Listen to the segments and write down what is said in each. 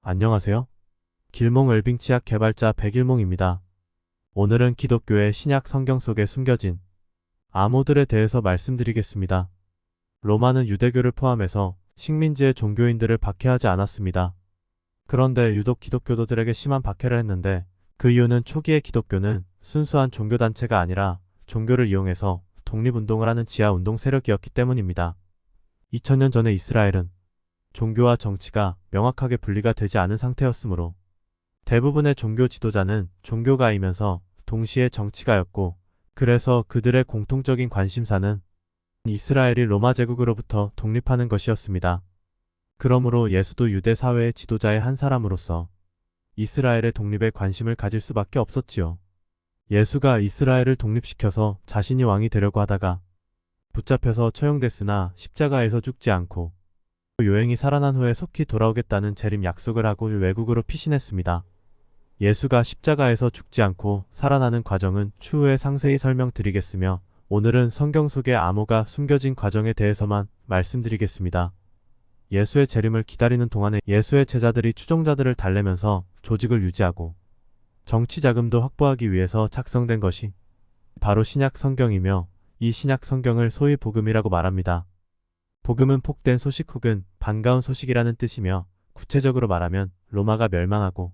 안녕하세요. 길몽 웰빙 치약 개발자 백일몽입니다. 오늘은 기독교의 신약 성경 속에 숨겨진 암호들에 대해서 말씀드리겠습니다. 로마는 유대교를 포함해서 식민지의 종교인들을 박해하지 않았습니다. 그런데 유독 기독교도들에게 심한 박해를 했는데 그 이유는 초기의 기독교는 순수한 종교단체가 아니라 종교를 이용해서 독립운동을 하는 지하운동 세력이었기 때문입니다. 2000년 전에 이스라엘은 종교와 정치가 명확하게 분리가 되지 않은 상태였으므로 대부분의 종교 지도자는 종교가이면서 동시에 정치가였고, 그래서 그들의 공통적인 관심사는 이스라엘이 로마 제국으로부터 독립하는 것이었습니다. 그러므로 예수도 유대 사회의 지도자의 한 사람으로서 이스라엘의 독립에 관심을 가질 수밖에 없었지요. 예수가 이스라엘을 독립시켜서 자신이 왕이 되려고 하다가 붙잡혀서 처형됐으나 십자가에서 죽지 않고 요행이 살아난 후에 속히 돌아오겠다는 재림 약속을 하고 외국으로 피신했습니다. 예수가 십자가에서 죽지 않고 살아나는 과정은 추후에 상세히 설명드리겠으며 오늘은 성경 속의 암호가 숨겨진 과정에 대해서만 말씀드리겠습니다. 예수의 재림을 기다리는 동안에 예수의 제자들이 추종자들을 달래면서 조직을 유지하고 정치 자금도 확보하기 위해서 작성된 것이 바로 신약 성경이며 이 신약 성경을 소위 복음이라고 말합니다. 복음은 복된 소식 혹은 반가운 소식이라는 뜻이며 구체적으로 말하면 로마가 멸망하고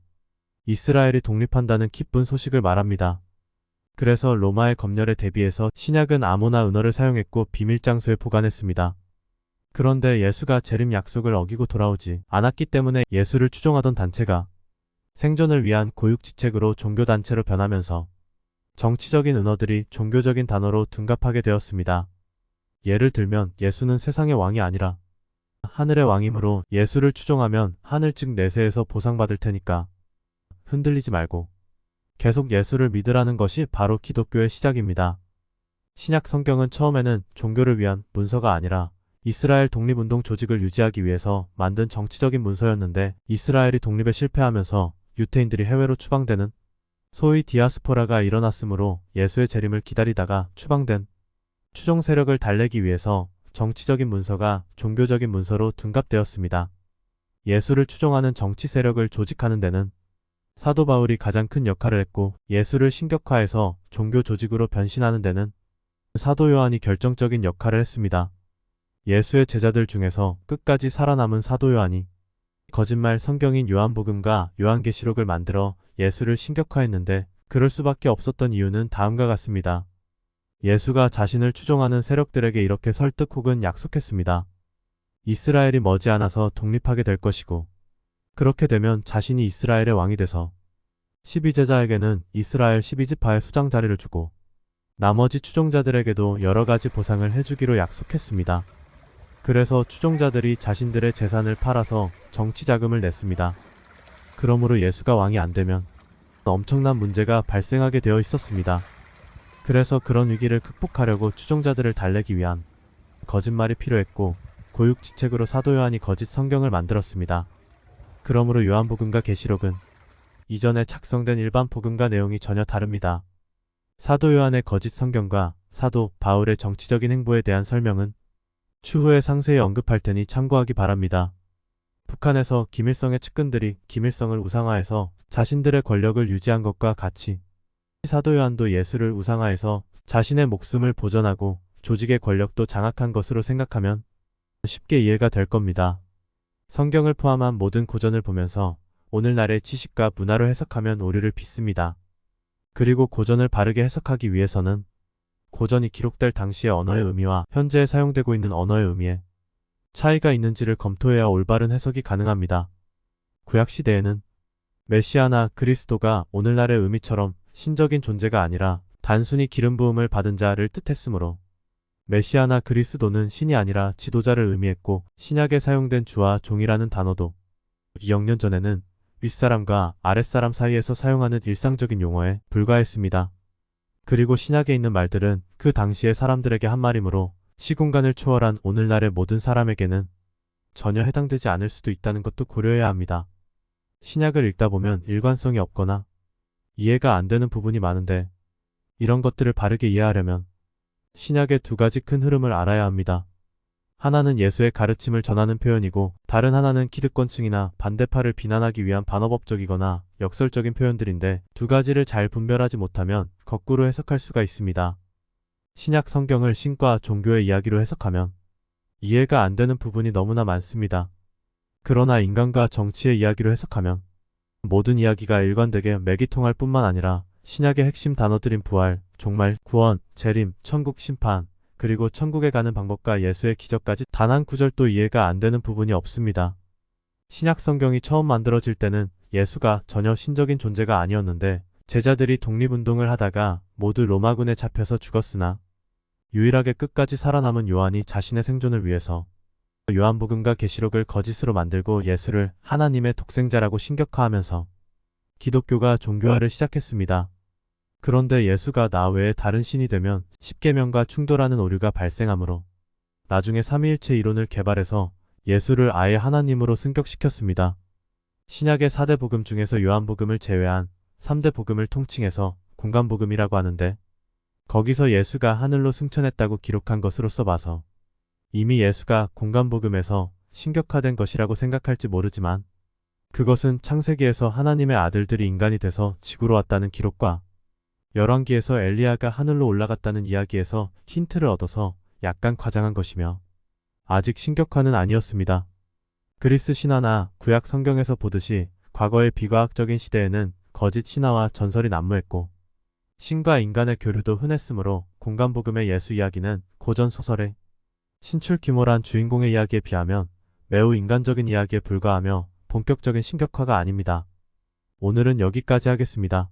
이스라엘이 독립한다는 기쁜 소식을 말합니다. 그래서 로마의 검열에 대비해서 신약은 암호나 은어를 사용했고 비밀장소에 보관했습니다. 그런데 예수가 재림 약속을 어기고 돌아오지 않았기 때문에 예수를 추종하던 단체가 생존을 위한 고육지책으로 종교단체로 변하면서 정치적인 은어들이 종교적인 단어로 둔갑하게 되었습니다. 예를 들면 예수는 세상의 왕이 아니라 하늘의 왕이므로 예수를 추종하면 하늘 즉 내세에서 보상받을 테니까 흔들리지 말고 계속 예수를 믿으라는 것이 바로 기독교의 시작입니다. 신약 성경은 처음에는 종교를 위한 문서가 아니라 이스라엘 독립운동 조직을 유지하기 위해서 만든 정치적인 문서였는데 이스라엘이 독립에 실패하면서 유태인들이 해외로 추방되는 소위 디아스포라가 일어났으므로 예수의 재림을 기다리다가 추방된 추종 세력을 달래기 위해서 정치적인 문서가 종교적인 문서로 둔갑되었습니다. 예수를 추종하는 정치 세력을 조직하는 데는 사도 바울이 가장 큰 역할을 했고 예수를 신격화해서 종교 조직으로 변신하는 데는 사도 요한이 결정적인 역할을 했습니다. 예수의 제자들 중에서 끝까지 살아남은 사도 요한이 거짓말 성경인 요한복음과 요한계시록을 만들어 예수를 신격화했는데 그럴 수밖에 없었던 이유는 다음과 같습니다. 예수가 자신을 추종하는 세력들에게 이렇게 설득 혹은 약속했습니다. 이스라엘이 머지않아서 독립하게 될 것이고 그렇게 되면 자신이 이스라엘의 왕이 돼서 12제자에게는 이스라엘 12지파의 수장 자리를 주고 나머지 추종자들에게도 여러 가지 보상을 해주기로 약속했습니다. 그래서 추종자들이 자신들의 재산을 팔아서 정치 자금을 냈습니다. 그러므로 예수가 왕이 안 되면 엄청난 문제가 발생하게 되어 있었습니다. 그래서 그런 위기를 극복하려고 추종자들을 달래기 위한 거짓말이 필요했고 고육지책으로 사도 요한이 거짓 성경을 만들었습니다. 그러므로 요한복음과 계시록은 이전에 작성된 일반 복음과 내용이 전혀 다릅니다. 사도 요한의 거짓 성경과 사도 바울의 정치적인 행보에 대한 설명은 추후에 상세히 언급할 테니 참고하기 바랍니다. 북한에서 김일성의 측근들이 김일성을 우상화해서 자신들의 권력을 유지한 것과 같이 사도 요한도 예수를 우상화해서 자신의 목숨을 보전하고 조직의 권력도 장악한 것으로 생각하면 쉽게 이해가 될 겁니다. 성경을 포함한 모든 고전을 보면서 오늘날의 지식과 문화로 해석하면 오류를 빚습니다. 그리고 고전을 바르게 해석하기 위해서는 고전이 기록될 당시의 언어의 의미와 현재 사용되고 있는 언어의 의미에 차이가 있는지를 검토해야 올바른 해석이 가능합니다. 구약시대에는 메시아나 그리스도가 오늘날의 의미처럼 신적인 존재가 아니라 단순히 기름 부음을 받은 자를 뜻했으므로 메시아나 그리스도는 신이 아니라 지도자를 의미했고 신약에 사용된 주와 종이라는 단어도 2억년 전에는 윗사람과 아랫사람 사이에서 사용하는 일상적인 용어에 불과했습니다. 그리고 신약에 있는 말들은 그 당시의 사람들에게 한 말이므로 시공간을 초월한 오늘날의 모든 사람에게는 전혀 해당되지 않을 수도 있다는 것도 고려해야 합니다. 신약을 읽다 보면 일관성이 없거나 이해가 안 되는 부분이 많은데 이런 것들을 바르게 이해하려면 신약의 두 가지 큰 흐름을 알아야 합니다. 하나는 예수의 가르침을 전하는 표현이고 다른 하나는 기득권층이나 반대파를 비난하기 위한 반어법적이거나 역설적인 표현들인데 두 가지를 잘 분별하지 못하면 거꾸로 해석할 수가 있습니다. 신약 성경을 신과 종교의 이야기로 해석하면 이해가 안 되는 부분이 너무나 많습니다. 그러나 인간과 정치의 이야기로 해석하면 모든 이야기가 일관되게 맥이 통할 뿐만 아니라 신약의 핵심 단어들인 부활, 종말, 구원, 재림, 천국 심판, 그리고 천국에 가는 방법과 예수의 기적까지 단 한 구절도 이해가 안 되는 부분이 없습니다. 신약 성경이 처음 만들어질 때는 예수가 전혀 신적인 존재가 아니었는데 제자들이 독립운동을 하다가 모두 로마군에 잡혀서 죽었으나 유일하게 끝까지 살아남은 요한이 자신의 생존을 위해서 요한복음과 계시록을 거짓으로 만들고 예수를 하나님의 독생자라고 신격화하면서 기독교가 종교화를 시작했습니다. 그런데 예수가 나 외에 다른 신이 되면 십계명과 충돌하는 오류가 발생하므로 나중에 삼위일체 이론을 개발해서 예수를 아예 하나님으로 승격시켰습니다. 신약의 4대 복음 중에서 요한복음을 제외한 3대 복음을 통칭해서 공간복음이라고 하는데 거기서 예수가 하늘로 승천했다고 기록한 것으로서 봐서 이미 예수가 공간복음에서 신격화된 것이라고 생각할지 모르지만 그것은 창세기에서 하나님의 아들들이 인간이 돼서 지구로 왔다는 기록과 열왕기에서 엘리야가 하늘로 올라갔다는 이야기에서 힌트를 얻어서 약간 과장한 것이며 아직 신격화는 아니었습니다. 그리스 신화나 구약 성경에서 보듯이 과거의 비과학적인 시대에는 거짓 신화와 전설이 난무했고 신과 인간의 교류도 흔했으므로 공간복음의 예수 이야기는 고전 소설의 신출귀몰한 주인공의 이야기에 비하면 매우 인간적인 이야기에 불과하며 본격적인 신격화가 아닙니다. 오늘은 여기까지 하겠습니다.